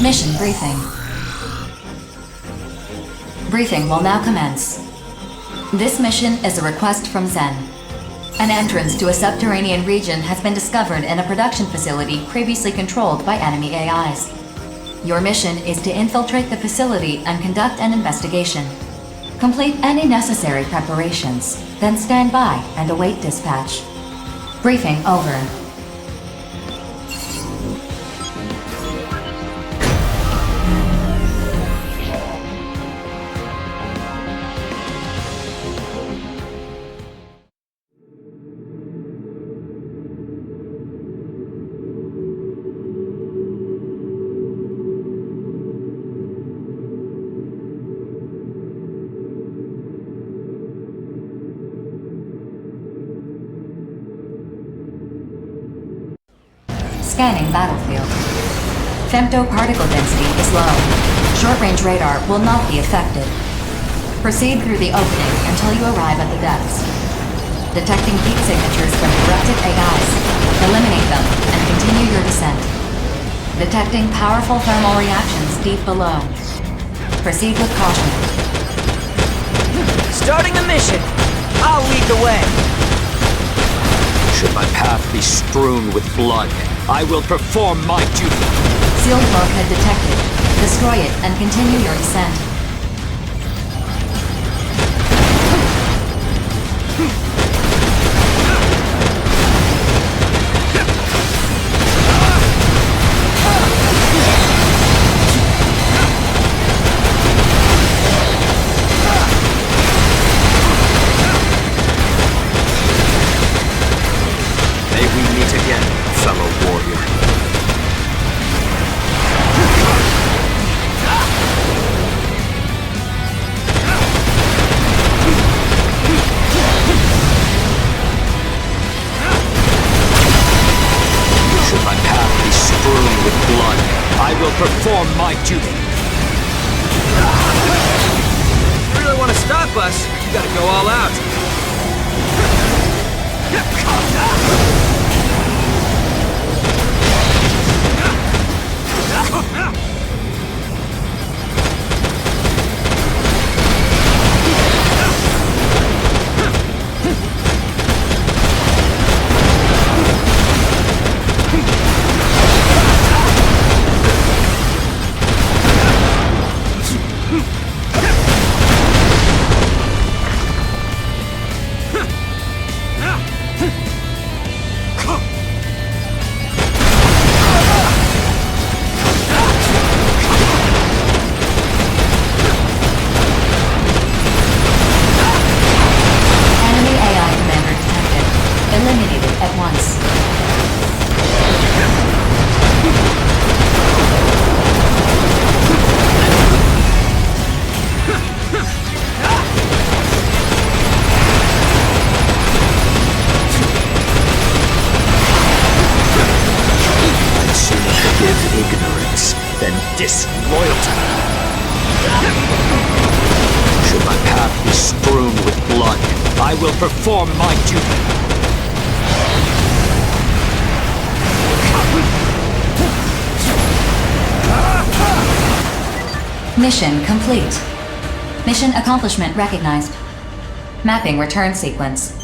Mission briefing. Briefing will now commence. This mission is a request from Zen. An entrance to a subterranean region has been discovered in a production facility previously controlled by enemy AIs. Your mission is to infiltrate the facility and conduct an investigation. Complete any necessary preparations, then stand by and await dispatch. Briefing over. Scanning battlefield. Femto particle density is low. Short-range radar will not be affected. Proceed through the opening until you arrive at the depths. Detecting heat signatures from corrupted AIs. Eliminate them and continue your descent. Detecting powerful thermal reactions deep below. Proceed with caution. Starting the mission! I'll lead the way! Should my path be strewn with blood, I will perform my duty. Sealed bulkhead detected. Destroy it and continue your descent. May we meet again, fellow warrior. Should my path be strewn with blood, I will perform my duty. If you really want to stop us, you gotta go all out. Disloyalty. Should my path be strewn with blood, I will perform my duty. Mission complete. Mission accomplishment recognized. Mapping return sequence.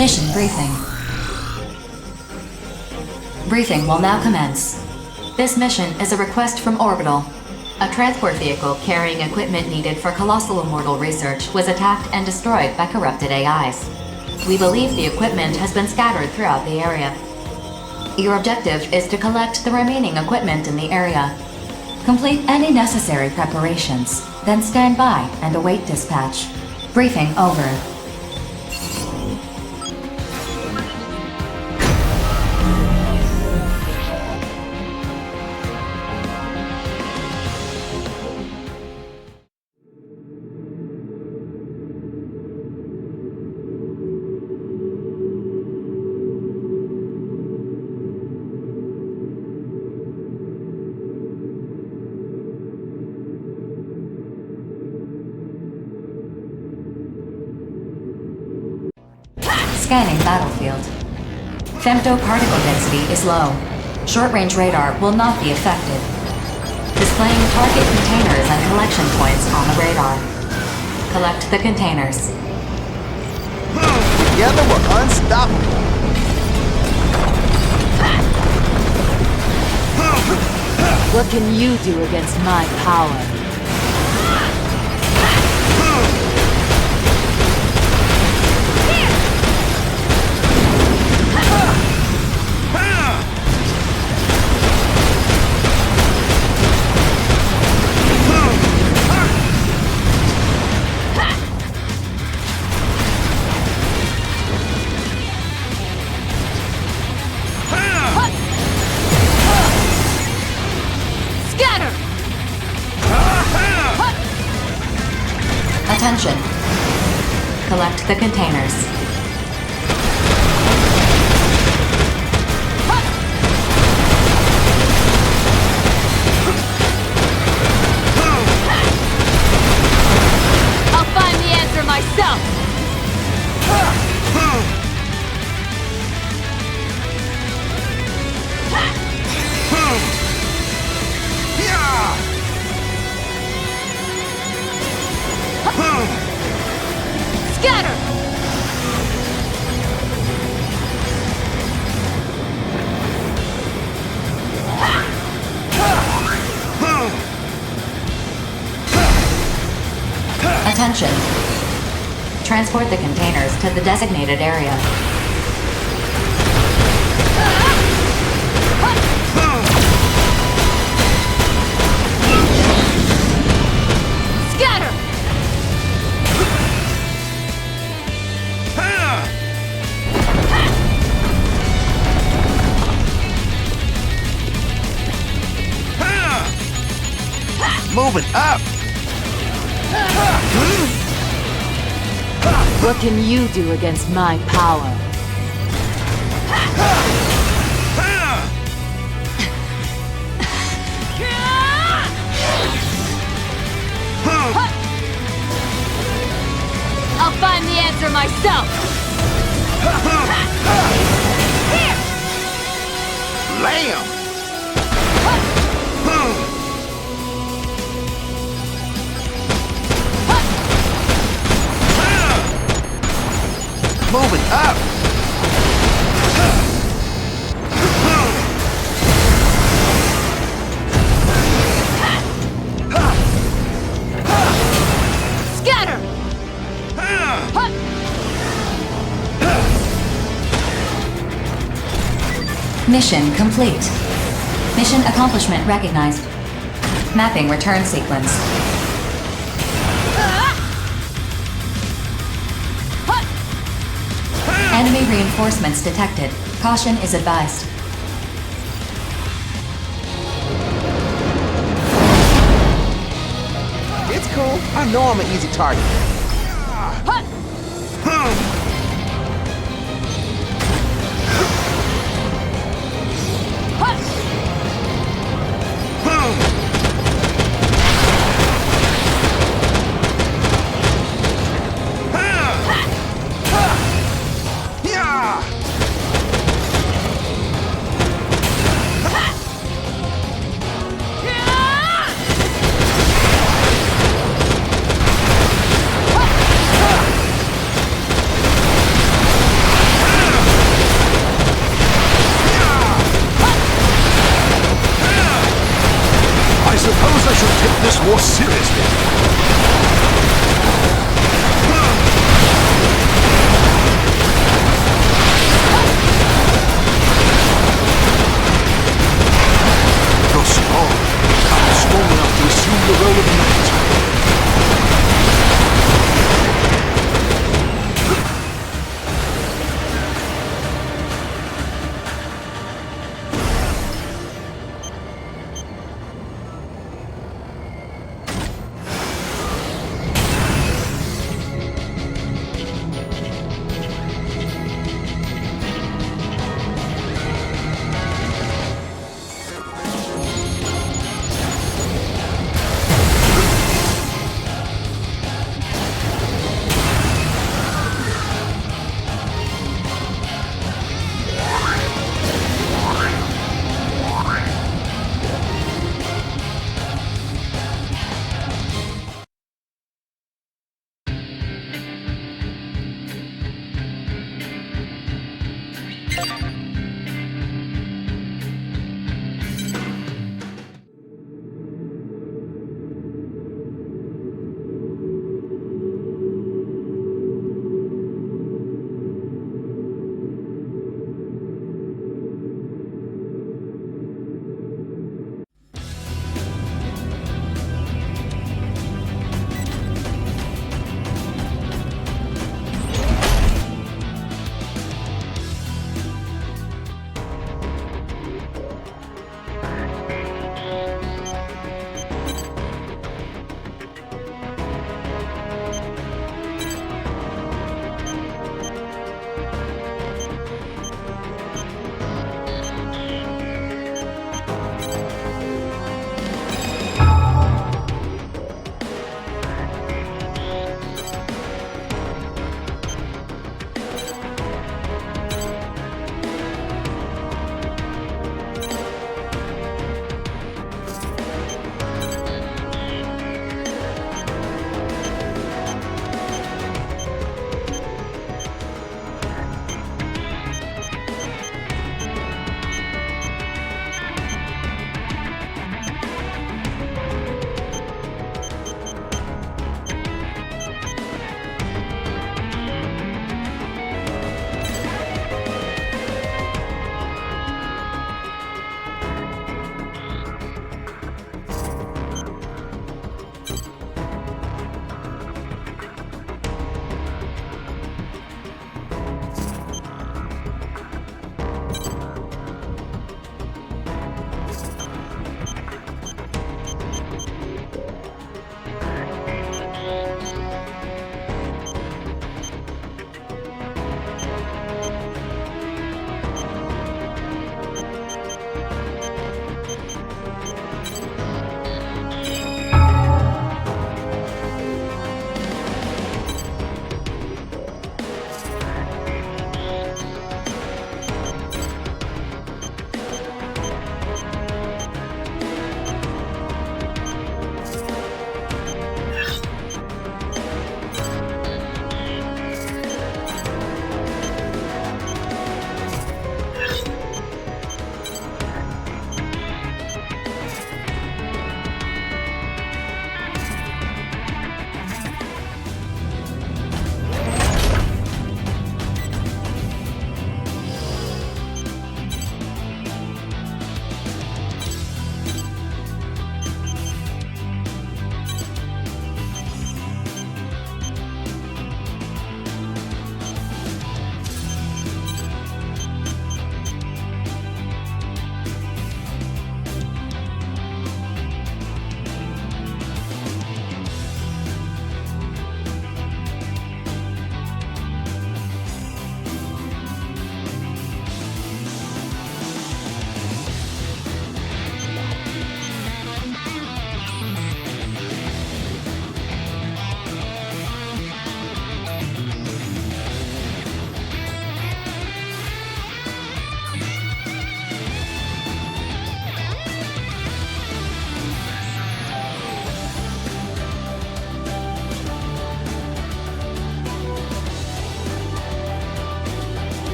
Mission briefing. Briefing will now commence. This mission is a request from Orbital. A transport vehicle carrying equipment needed for colossal immortal research was attacked and destroyed by corrupted AIs. We believe the equipment has been scattered throughout the area. Your objective is to collect the remaining equipment in the area. Complete any necessary preparations, then stand by and await dispatch. Briefing over. Scanning battlefield. Femto particle density is low. Short-range radar will not be affected. Displaying target containers and collection points on the radar. Collect the containers. Together we're unstoppable. What can you do against my power? Attention. Collect the containers. I'll find the answer myself! Scatter! Attention. Transport the containers to the designated area. Scatter! Moving up. What can you do against my power? I'll find the answer myself! Here! Lamb. Moving up. Scatter! Mission complete. Mission accomplishment recognized. Mapping return sequence. Enemy reinforcements detected. Caution is advised. It's cool. I know I'm an easy target. this more seriously. You're strong. I'm strong enough to assume the role of knight.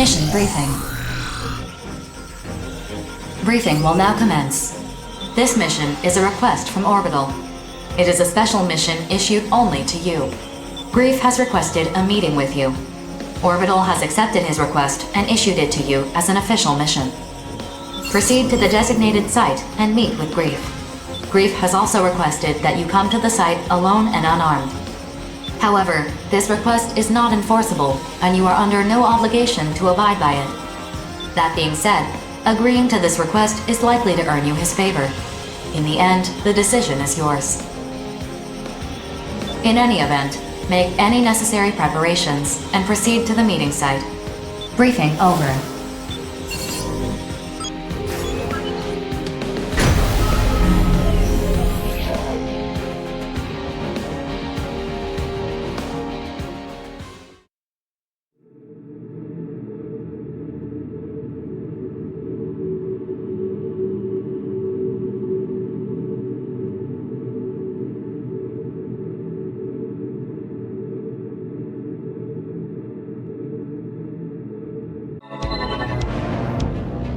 Mission briefing. Briefing will now commence. This mission is a request from Orbital. It is a special mission issued only to you. Grief has requested a meeting with you. Orbital has accepted his request and issued it to you as an official mission. Proceed to the designated site and meet with Grief. Grief has also requested that you come to the site alone and unarmed. However, this request is not enforceable, and you are under no obligation to abide by it. That being said, agreeing to this request is likely to earn you his favor. In the end, the decision is yours. In any event, make any necessary preparations and proceed to the meeting site. Briefing over.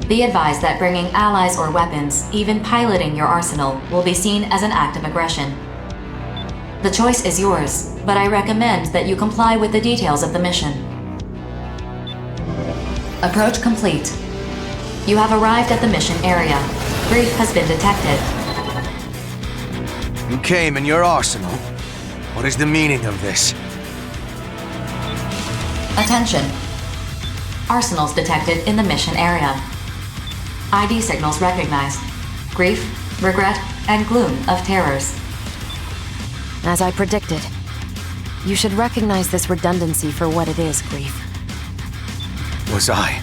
Be advised that bringing allies or weapons, even piloting your arsenal, will be seen as an act of aggression. The choice is yours, but I recommend that you comply with the details of the mission. Approach complete. You have arrived at the mission area. Grief has been detected. You came in your arsenal? What is the meaning of this? Attention. Arsenals detected in the mission area. ID signals recognized. Grief, regret, and gloom of terrors. As I predicted. You should recognize this redundancy for what it is, Grief. Was I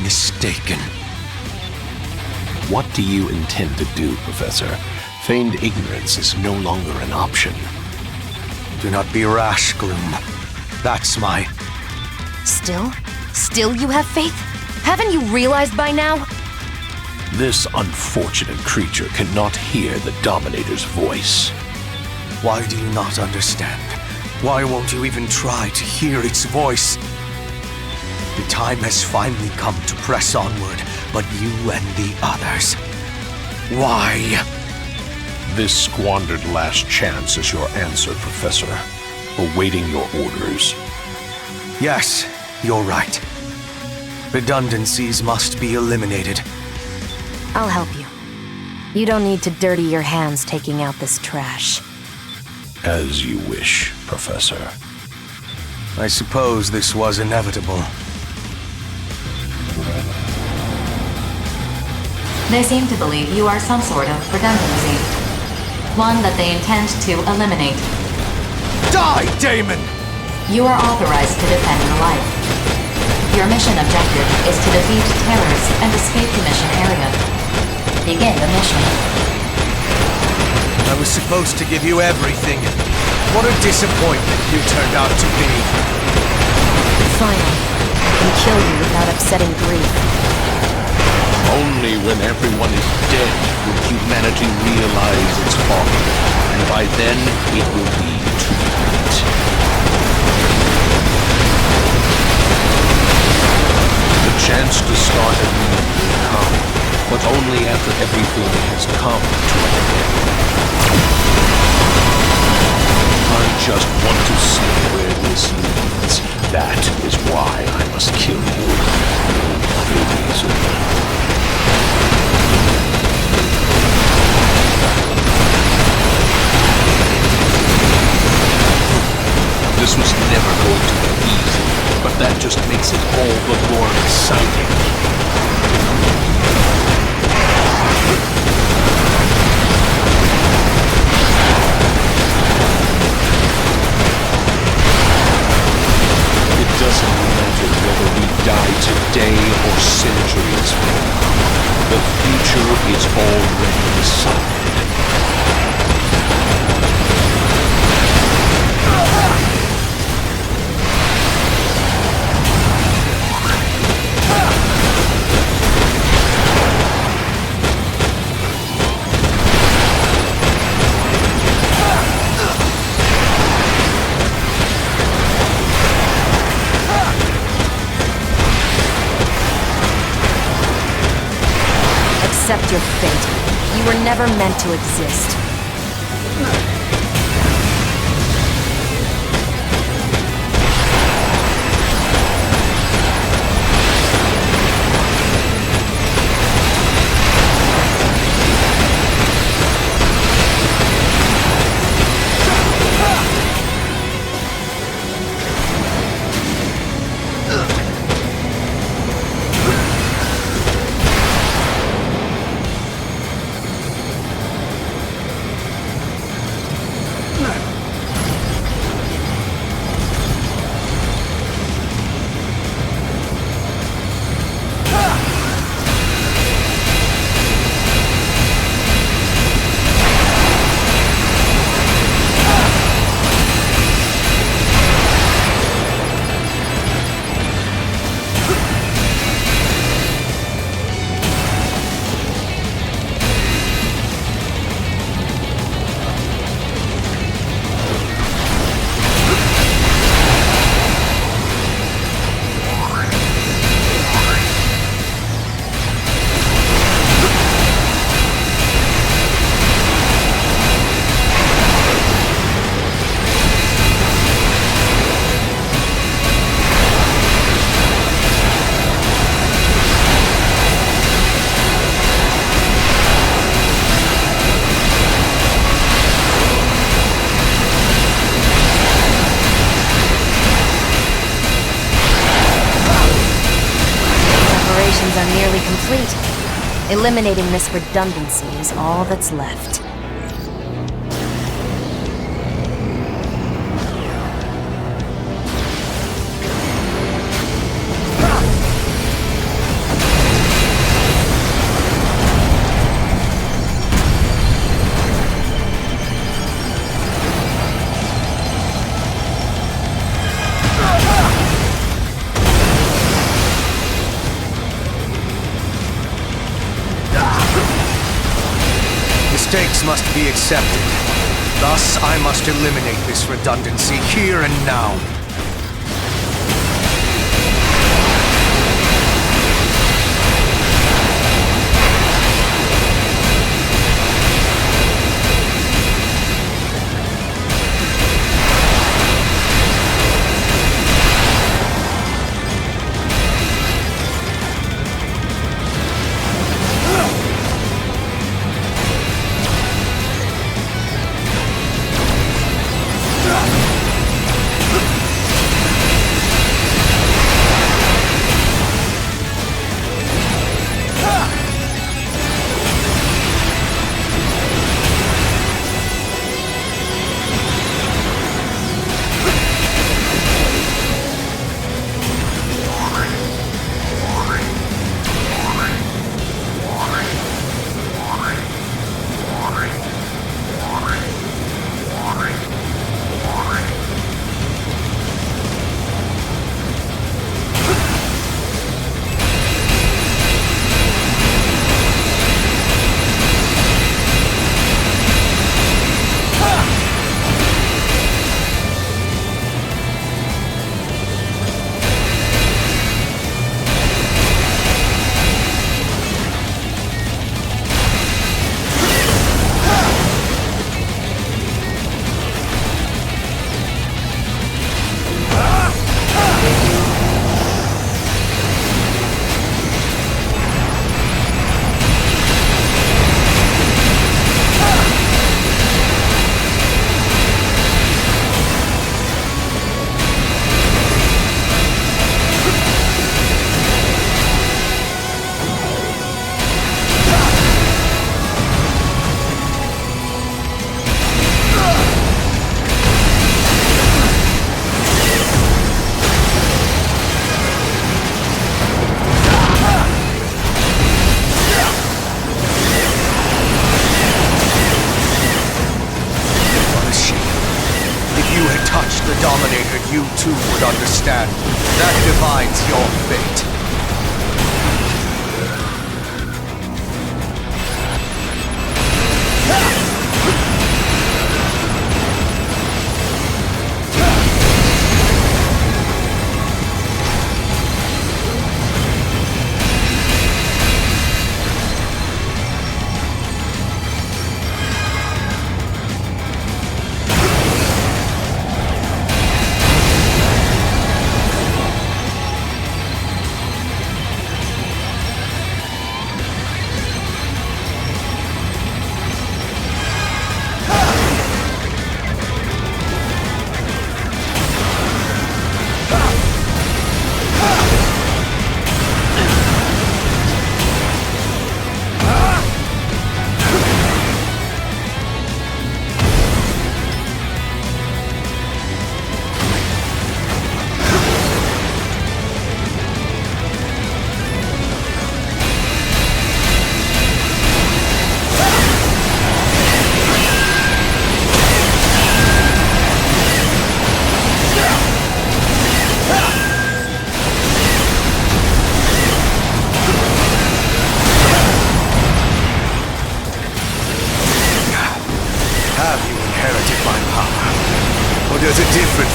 mistaken? What do you intend to do, Professor? Feigned ignorance is no longer an option. Do not be rash, Gloom. That's my... Still you have faith? Haven't you realized by now? This unfortunate creature cannot hear the Dominator's voice. Why do you not understand? Why won't you even try to hear its voice? The time has finally come to press onward, but you and the others. Why? This squandered last chance is your answer, Professor. Awaiting your orders. Yes, you're right. Redundancies must be eliminated. I'll help you. You don't need to dirty your hands taking out this trash. As you wish, Professor. I suppose this was inevitable. They seem to believe you are some sort of redundancy. One that they intend to eliminate. Die, Daemon! You are authorized to defend your life. Your mission objective is to defeat terrorists and escape the mission area. Begin the mission. I was supposed to give you everything. What a disappointment you turned out to be. Finally, I can kill you without upsetting Grief. Only when everyone is dead will humanity realize its folly, and by then it will be too late. The chance to start anew will come, but only after everything has come to an end. I just want to see where this leads. That is why I must kill you. No other reason. This was never going to be easy, but that just makes it all the more exciting. It doesn't matter whether we die today or centuries from now. The future is already decided. accept your fate. You were never meant to exist. Are nearly complete. Eliminating this redundancy is all that's left. Mistakes must be accepted. Thus, I must eliminate this redundancy here and now. The Dominator, you too would understand. That defines your fate.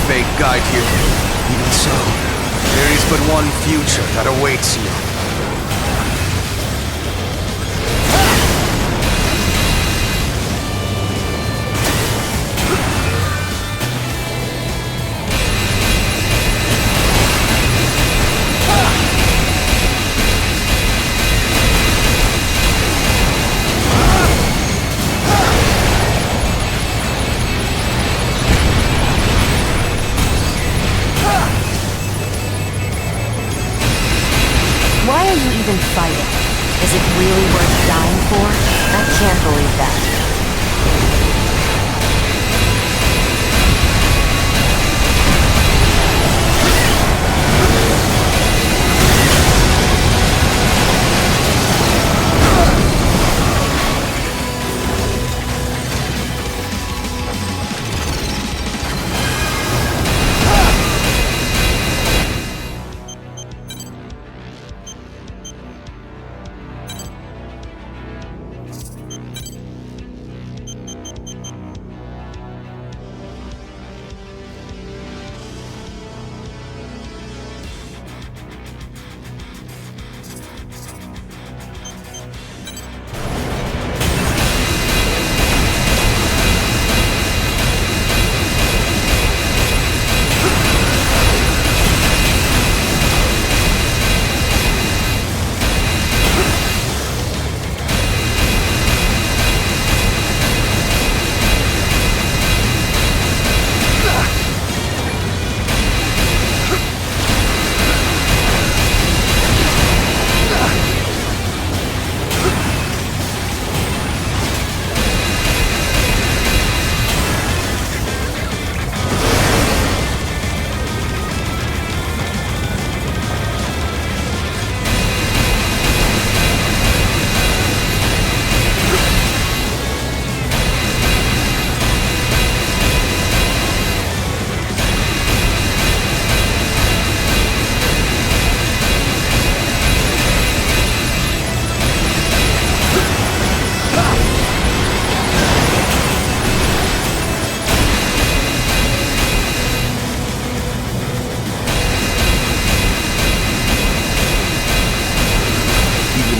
fate guide you. Even so, there is but one future that awaits you. Why are you even fighting? Is it really worth dying for? I can't believe that.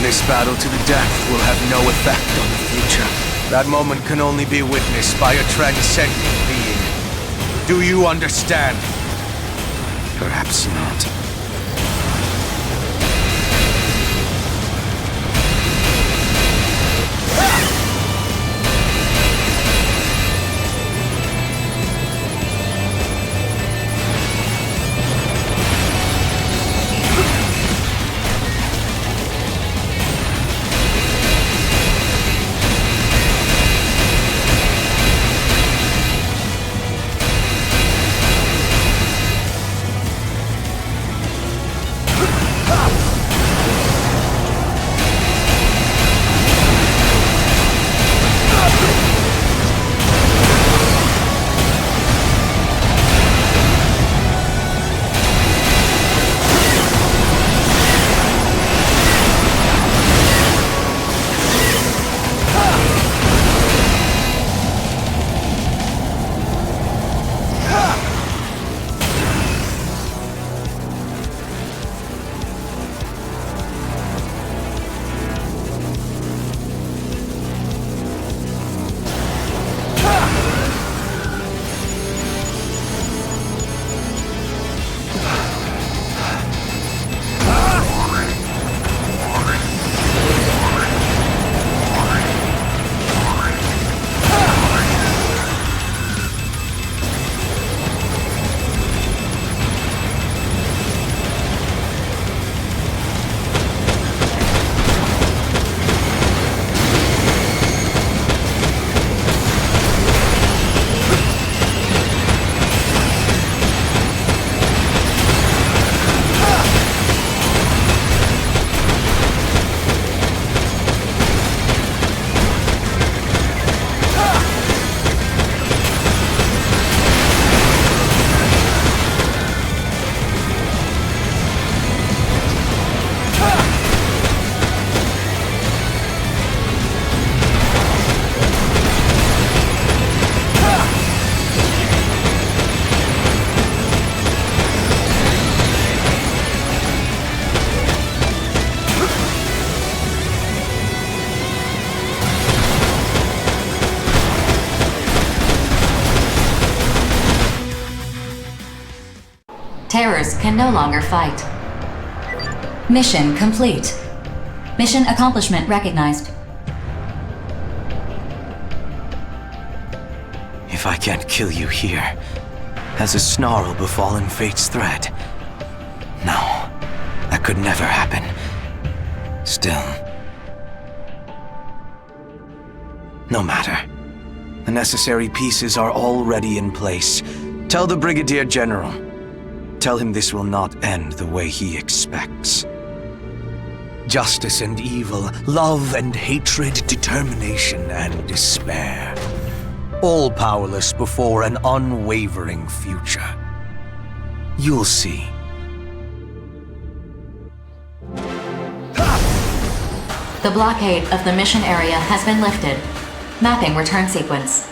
This battle to the death will have no effect on the future. That moment can only be witnessed by a transcendent being. Do you understand? Perhaps not. Terrors can no longer fight. Mission complete. Mission accomplishment recognized. If I can't kill you here, has a snarl befallen fate's threat? No, that could never happen. Still, no matter. The necessary pieces are already in place. Tell the Brigadier General. Tell him this will not end the way he expects. Justice and evil, love and hatred, determination and despair. All powerless before an unwavering future. You'll see. The blockade of the mission area has been lifted. Mapping return sequence.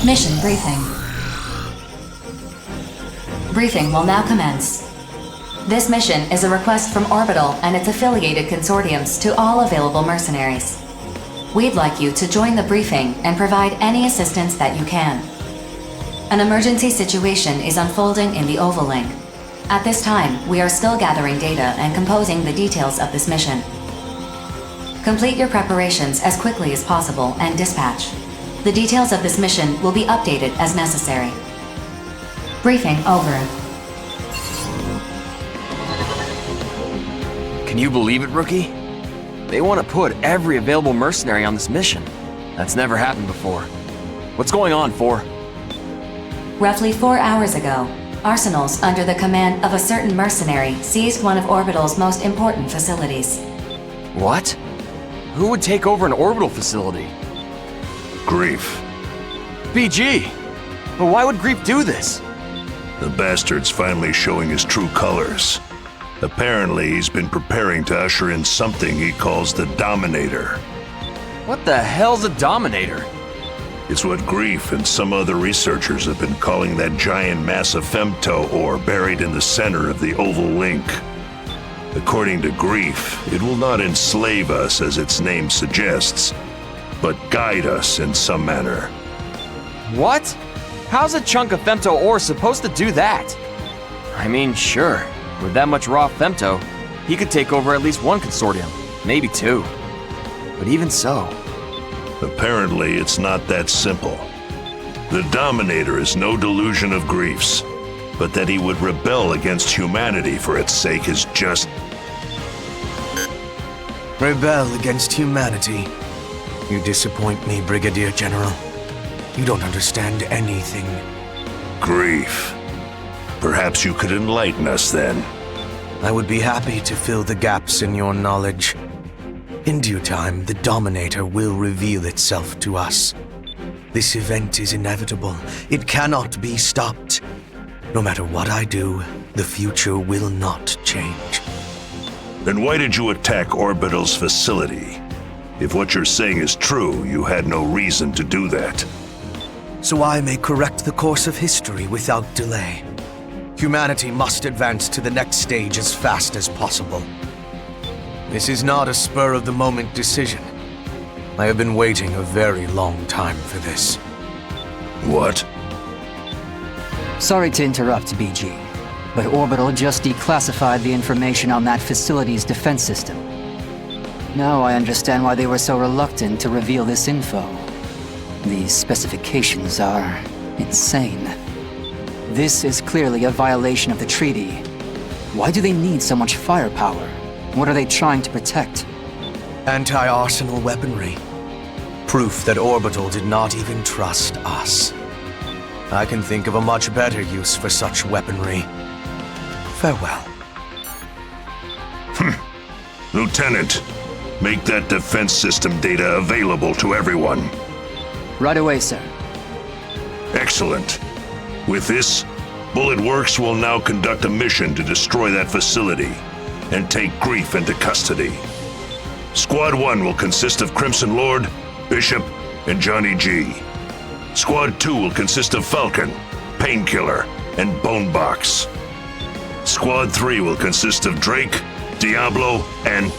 Mission briefing. Briefing will now commence. This mission is a request from Orbital and its affiliated consortiums to all available mercenaries. We'd like you to join the briefing and provide any assistance that you can. An emergency situation is unfolding in the Oval Link. At this time, we are still gathering data and composing the details of this mission. Complete your preparations as quickly as possible and dispatch. The details of this mission will be updated as necessary. Briefing over. Can you believe it, Rookie? They want to put every available mercenary on this mission. That's never happened before. What's going on, 4? Roughly 4 hours ago, Arsenals under the command of a certain mercenary seized one of Orbital's most important facilities. What? Who would take over an orbital facility? Grief. BG! But why would Grief do this? The bastard's finally showing his true colors. Apparently, he's been preparing to usher in something he calls the Dominator. What the hell's a Dominator? It's what Grief and some other researchers have been calling that giant mass of femto ore buried in the center of the Oval Link. According to Grief, it will not enslave us as its name suggests, but guide us in some manner. What? How's a chunk of femto ore supposed to do that? I mean, sure, with that much raw femto, he could take over at least one consortium, maybe 2. But even so... Apparently, it's not that simple. The Dominator is no delusion of Grief's, but that he would rebel against humanity for its sake is just... Rebel against humanity? You disappoint me, Brigadier General. You don't understand anything. Grief. Perhaps you could enlighten us then. I would be happy to fill the gaps in your knowledge. In due time, the Dominator will reveal itself to us. This event is inevitable. It cannot be stopped. No matter what I do, the future will not change. Then why did you attack Orbital's facility? If what you're saying is true, you had no reason to do that. So I may correct the course of history without delay. Humanity must advance to the next stage as fast as possible. This is not a spur-of-the-moment decision. I have been waiting a very long time for this. What? Sorry to interrupt, BG, but Orbital just declassified the information on that facility's defense system. Now I understand why they were so reluctant to reveal this info. These specifications are insane. This is clearly a violation of the treaty. Why do they need so much firepower? What are they trying to protect? Anti-arsenal weaponry. Proof that Orbital did not even trust us. I can think of a much better use for such weaponry. Farewell. Lieutenant, make that defense system data available to everyone. Right away, sir. Excellent. With this, Bullet Works will now conduct a mission to destroy that facility and take Grief into custody. Squad 1 will consist of Crimson Lord, Bishop, and Johnny G. Squad 2 will consist of Falcon, Painkiller, and Bonebox. Squad 3 will consist of Drake, Diablo, and...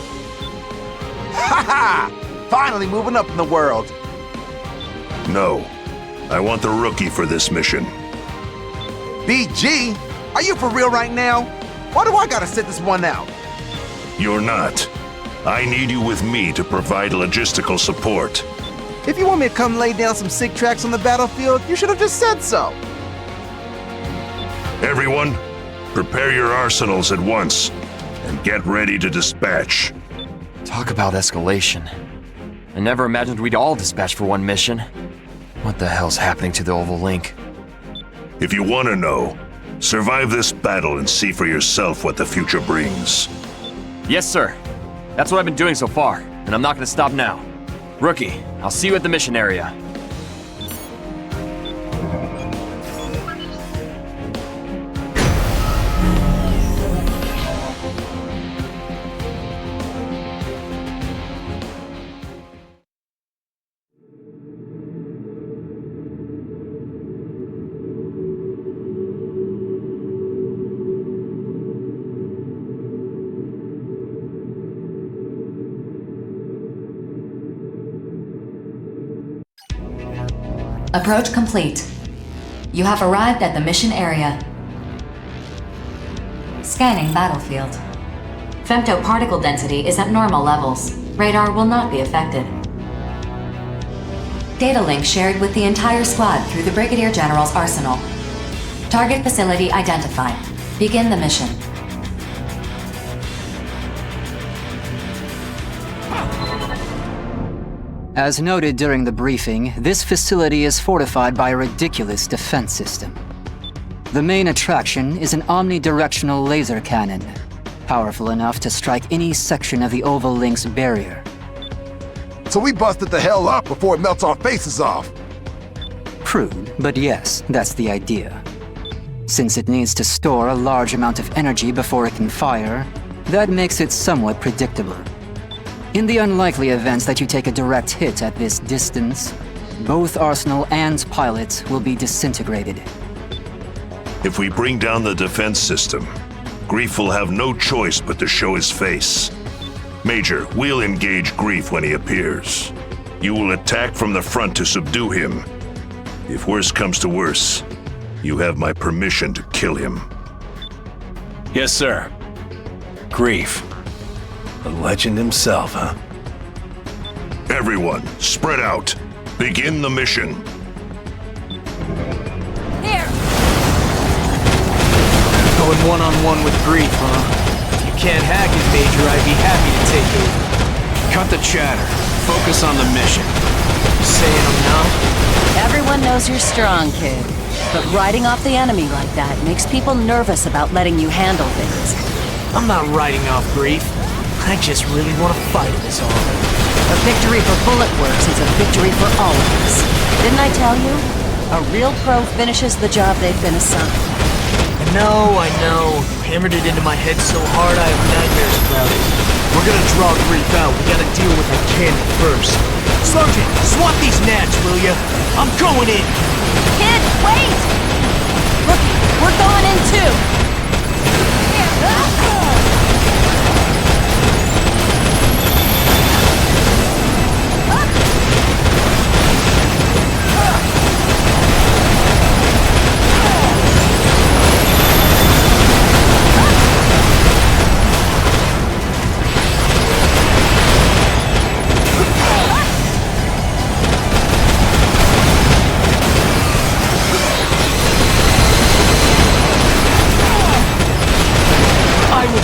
Ha! Finally moving up in the world. No. I want the Rookie for this mission. BG? Are you for real right now? Why do I gotta sit this one out? You're not. I need you with me to provide logistical support. If you want me to come lay down some sick tracks on the battlefield, you should have just said so. Everyone, prepare your arsenals at once and get ready to dispatch. Talk about escalation. I never imagined we'd all dispatch for one mission. What the hell's happening to the Oval Link? If you want to know, survive this battle and see for yourself what the future brings. Yes, sir. That's what I've been doing so far, and I'm not gonna stop now. Rookie, I'll see you at the mission area. Approach complete. You have arrived at the mission area. Scanning battlefield. Femto particle density is at normal levels. Radar will not be affected. Data link shared with the entire squad through the Brigadier General's arsenal. Target facility identified. Begin the mission. As noted during the briefing, this facility is fortified by a ridiculous defense system. The main attraction is an omnidirectional laser cannon, powerful enough to strike any section of the Oval Link's barrier. So we busted the hell up before it melts our faces off. Crude, but yes, that's the idea. Since it needs to store a large amount of energy before it can fire, that makes it somewhat predictable. In the unlikely event that you take a direct hit at this distance, both Arsenal and pilots will be disintegrated. If we bring down the defense system, Grief will have no choice but to show his face. Major, we'll engage Grief when he appears. You will attack from the front to subdue him. If worse comes to worse, you have my permission to kill him. Yes, sir. Grief. The legend himself, huh? Everyone, spread out. Begin the mission. Here! Going one-on-one with Grief, huh? If you can't hack it, Major, I'd be happy to take over. Cut the chatter. Focus on the mission. Saying I'm not? Everyone knows you're strong, kid. But riding off the enemy like that makes people nervous about letting you handle things. I'm not riding off Grief. I just really want to fight him is all. A victory for Bullet Works is a victory for all of us. Didn't I tell you? A real pro finishes the job they've been assigned. I know. Hammered it into my head so hard I have nightmares about it. We're gonna draw Grief out. We gotta deal with that cannon first. Sergeant, swap these gnats, will ya? I'm going in! Kid, wait! Rookie, we're going in too!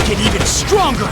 Get even stronger!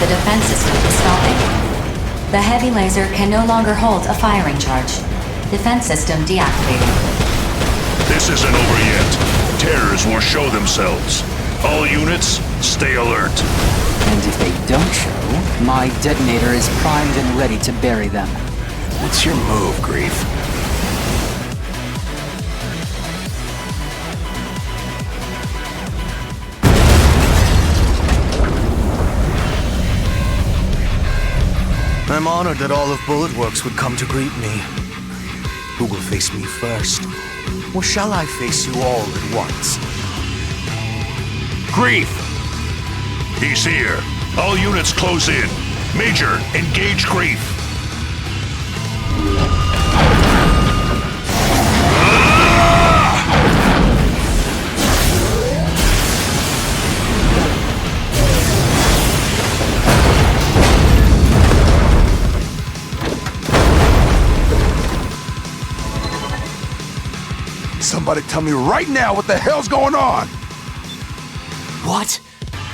The defense system is stopping. The heavy laser can no longer hold a firing charge. Defense system deactivated. This isn't over yet. Terrors will show themselves. All units, stay alert. And if they don't show, my detonator is primed and ready to bury them. What's your move, Grief? I'm honored that all of Bullet Works would come to greet me. Who will face me first? Or shall I face you all at once? Grief! He's here. All units close in. Major, engage Grief. Somebody tell me right now what the hell's going on! What?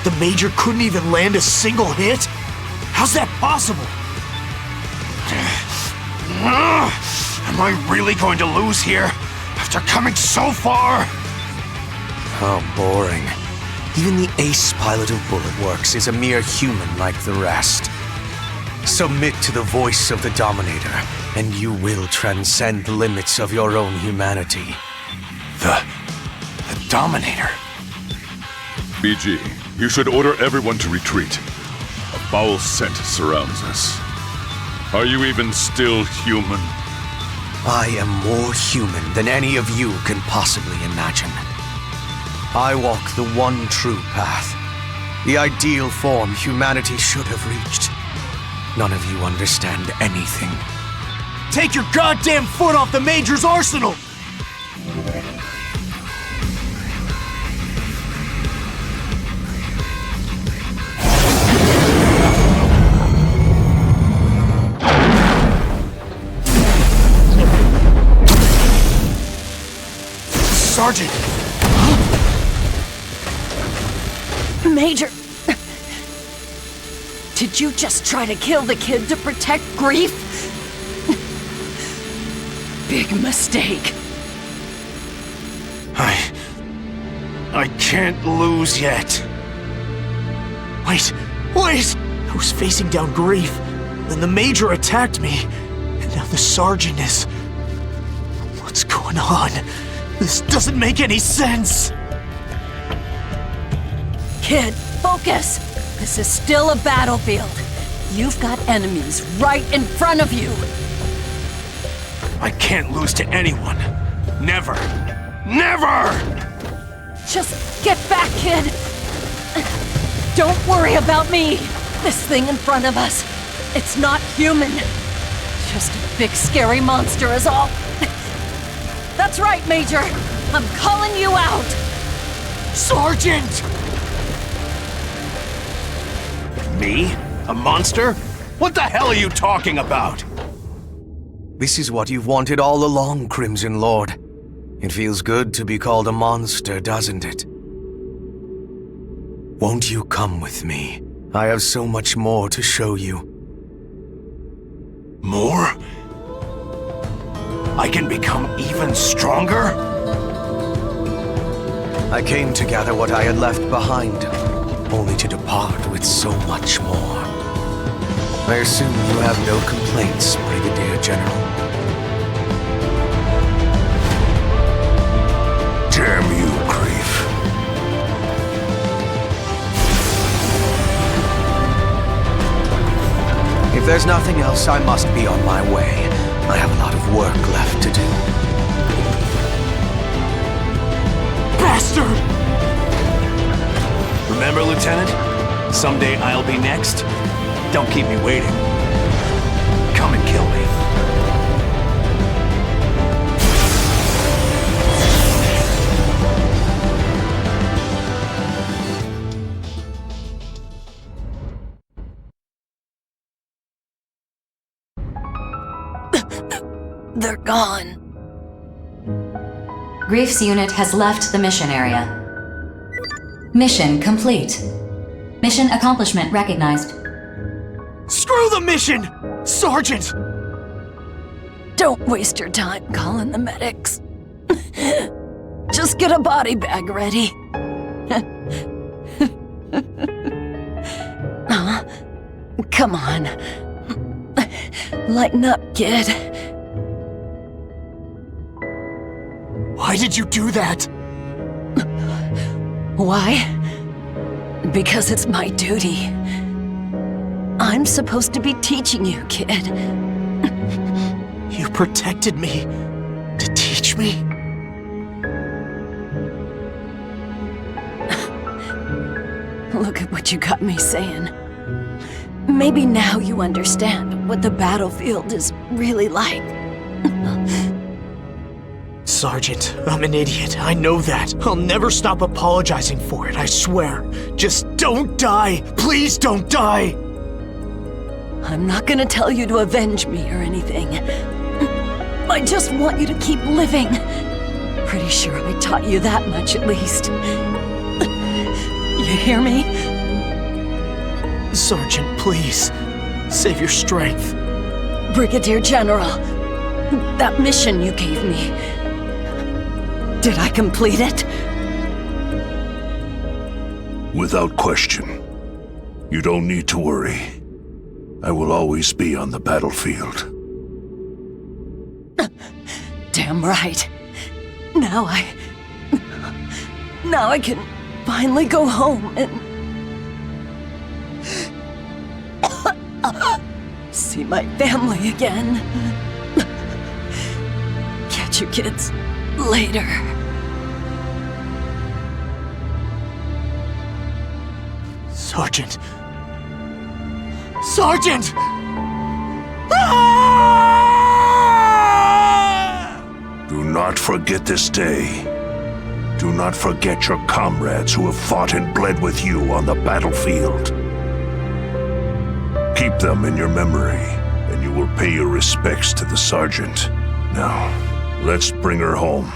The Major couldn't even land a single hit? How's that possible? Am I really going to lose here after coming so far? How boring. Even the ace pilot of Bullet Works is a mere human like the rest. Submit to the voice of the Dominator, and you will transcend the limits of your own humanity. The Dominator? BG, you should order everyone to retreat. A foul scent surrounds us. Are you even still human? I am more human than any of you can possibly imagine. I walk the one true path, the ideal form humanity should have reached. None of you understand anything. Take your goddamn foot off the Major's arsenal! Sergeant! Major! Did you just try to kill the kid to protect Grief? Big mistake. I can't lose yet. Wait! I was facing down Grief, then the Major attacked me, and now the Sergeant is... What's going on? This doesn't make any sense! Kid, focus! This is still a battlefield. You've got enemies right in front of you. I can't lose to anyone. Never. Never! Just get back, kid. Don't worry about me. This thing in front of us, it's not human. Just a big scary monster is all. That's right, Major. I'm calling you out. Sergeant! Me? A monster? What the hell are you talking about? This is what you've wanted all along, Crimson Lord. It feels good to be called a monster, doesn't it? Won't you come with me? I have so much more to show you. More? I can become even stronger? I came to gather what I had left behind, only to depart with so much more. I assume you have no complaints, Brigadier General. Damn you, Grief. If there's nothing else, I must be on my way. I have a lot of work left to do. Bastard! Remember, Lieutenant? Someday I'll be next. Don't keep me waiting. Come and kill me. They're gone. Grief's unit has left the mission area. Mission complete. Mission accomplishment recognized. Screw the mission! Sergeant! Don't waste your time calling the medics. Just get a body bag ready. Come on. Lighten up, kid. Why did you do that? Why? Because it's my duty. I'm supposed to be teaching you, kid. You protected me to teach me? Look at what you got me saying. Maybe now you understand what the battlefield is really like. Sergeant, I'm an idiot. I know that. I'll never stop apologizing for it, I swear. Just don't die. Please don't die. I'm not gonna tell you to avenge me or anything. I just want you to keep living. Pretty sure I taught you that much at least. You hear me? Sergeant, please. Save your strength. Brigadier General, that mission you gave me, did I complete it? Without question. You don't need to worry. I will always be on the battlefield. Damn right. Now I can finally go home and see my family again. Catch you kids later. Sergeant! Sergeant! Do not forget this day. Do not forget your comrades who have fought and bled with you on the battlefield. Keep them in your memory, and you will pay your respects to the sergeant. Now, let's bring her home.